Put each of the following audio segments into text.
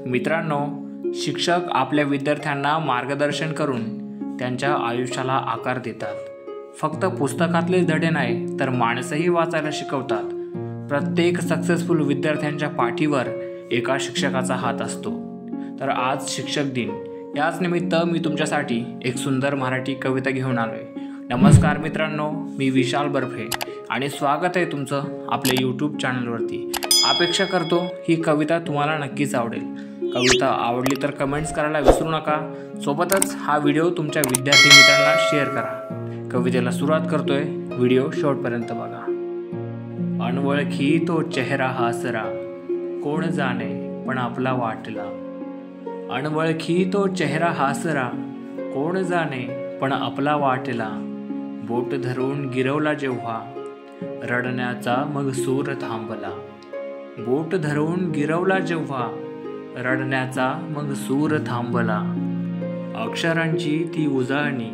मित्रांनो, शिक्षक आपल्या विद्यार्थ्यांना मार्गदर्शन करून त्यांच्या आयुष्याला आकार देतात. फक्त पुस्तकातलेच धडे नाही तर माणसंही वाचायला शिकवतात. प्रत्येक सक्सेसफुल विद्यार्थ्यांच्या पाठीवर एका शिक्षकाचा हात असतो. तर आज शिक्षक दिन, याच निमित्त मी तुमच्यासाठी एक सुंदर मराठी कविता घेऊन आलोय. नमस्कार मित्रांनो, मी विशाल बर्फे आणि स्वागत आहे तुमचं आपल्या यूट्यूब चॅनलवरती. अपेक्षा करतो ही कविता तुम्हाला नक्कीच आवडेल. कविता आवडली तर कमेंट्स करायला विसरू नका. सोबतच हा व्हिडिओ तुमच्या विद्यार्थी मित्रांना शेअर करा. कवितेला सुरुवात करतोय, व्हिडिओ शेवटपर्यंत बघा. अनवळखी तो चेहरा हासरा, कोण जाणे पण आपला वाटला. अनवळखी तो चेहरा हासरा, कोण जाणे पण आपला वाटला. बोट धरून गिरवला जेव्हा, रडण्याचा मग सूर थांबला. बोट धरून गिरवला जेव्हा, रडण्याचा मग सूर थांबला. अक्षरांची ती उजळणी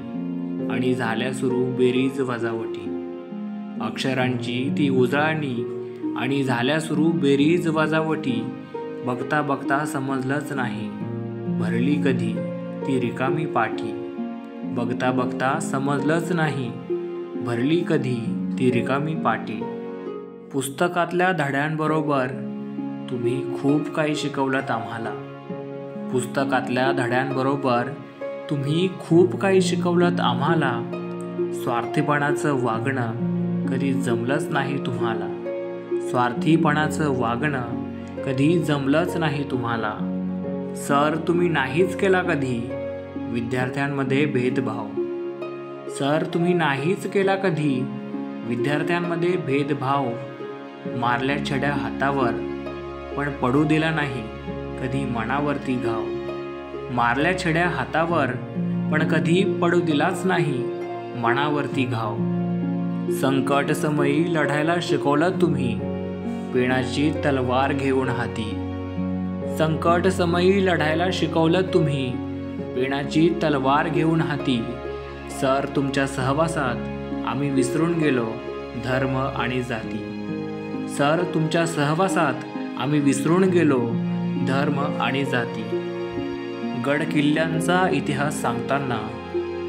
आणि झाल्या सुरू बेरीज वजावटी. अक्षरांची ती उजळणी आणि झाल्या सुरू बेरीज वजावटी. बघता बघता समजलंच नाही, भरली कधी ती रिकामी पाठी. बघता बघता समजलंच नाही, भरली कधी ती रिकामी पाटी. पुस्तकातल्या धड्यांबरोबर तुम्ही खूप काही शिकवलंत आम्हाला. पुस्तकातल्या धड्यांबरोबर तुम्ही खूप काही शिकवलंत आम्हाला. स्वार्थीपणाचं वागणं कधी जमलंच नाही तुम्हाला. स्वार्थीपणाचं वागणं कधी जमलंच नाही तुम्हाला. सर, तुम्ही नाहीच केला कधी विद्यार्थ्यांमध्ये भेदभाव. सर, तुम्ही नाहीच केला कधी विद्यार्थ्यांमध्ये भेदभाव. मारल्या छड्या हातावर पण पडू दिला नाही कधी मनावरती घाव. मारल्या छड्या हातावर पण कधी पडू दिलाच नाही मनावरती घाव. संकट समयी लढायला शिकवलं तुम्ही, पेनाची तलवार घेऊन हाती. संकट समयी लढायला शिकवलं तुम्ही, पेनाची तलवार घेऊन हाती. सर, तुमच्या सहवासात आम्ही विसरून गेलो धर्म आणि जाती. सर, तुमच्या सहवासात आम्ही विसरून गेलो धर्म आणि जाती. गड किल्ल्यांचा इतिहास सांगताना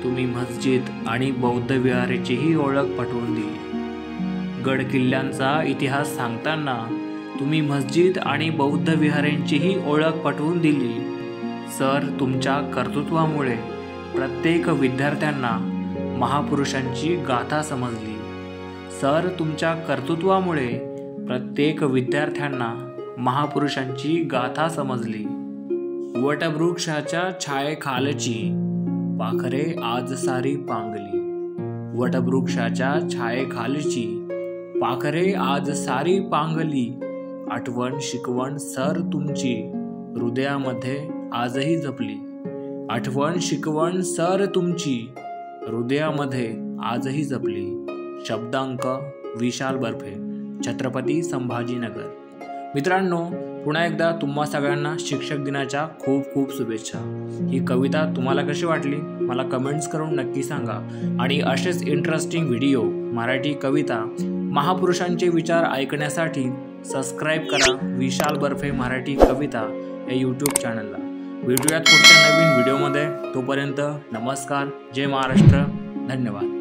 तुम्ही मस्जिद आणि बौद्ध विहाराचीही ओळख पटवून दिली. गड किल्ल्यांचा इतिहास सांगताना तुम्ही मस्जिद आणि बौद्ध विहारांचीही ओळख पटवून दिली. सर, तुमच्या कर्तृत्वामुळे प्रत्येक विद्यार्थ्यांना महापुरुषांची गाथा समजली. सर, तुमच्या कर्तृत्वामुळे प्रत्येक विद्यार्थ्यांना महापुरुषांची गाथा समजली. वटवृक्षाच्या छायेखालची पाखरे आज सारी पांगली. वटवृक्षाच्या छायेखालची पाखरे आज सारी पांगली. आठवण शिकवण सर तुमची हृदयामध्ये आजही जपली. आठवण शिकवण सर तुमची हृदयामध्ये आजही जपली. शब्दांक विशाल बर्फे, छत्रपती संभाजीनगर. मित्रांनो, पुन्हा एकदा तुम्हा सगळ्यांना शिक्षक दिनाच्या खूप खूप शुभेच्छा. ही कविता तुम्हाला कशी वाटली मला कमेंट्स करून नक्की सांगा. आणि असेच इंटरेस्टिंग व्हिडिओ, मराठी कविता, महापुरुषांचे विचार ऐकण्यासाठी सबस्क्राईब करा विशाल बर्फे मराठी कविता या यूट्यूब चॅनलला. भेटूयात पुढच्या नवीन व्हिडिओमध्ये. तोपर्यंत नमस्कार, जय महाराष्ट्र, धन्यवाद.